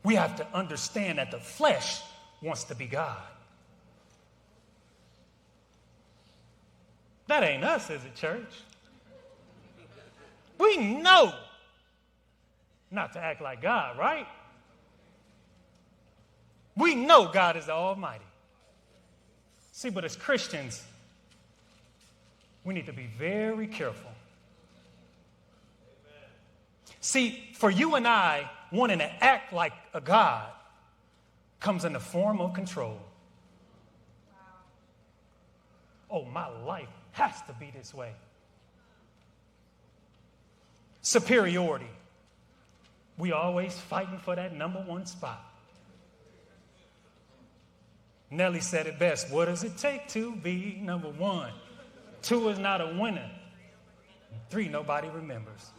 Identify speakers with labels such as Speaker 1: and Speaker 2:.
Speaker 1: We have to understand that the flesh wants to be God. That ain't us, is it, church? We know not to act like God, right? We know God is the Almighty. See, but as Christians, we need to be very careful. See, for you and I, wanting to act like a God comes in the form of control. Oh, my life has to be this way. Superiority. We always fighting for that number one spot. Nelly said it best. What does it take to be number one? 2 is not a winner. 3, nobody remembers.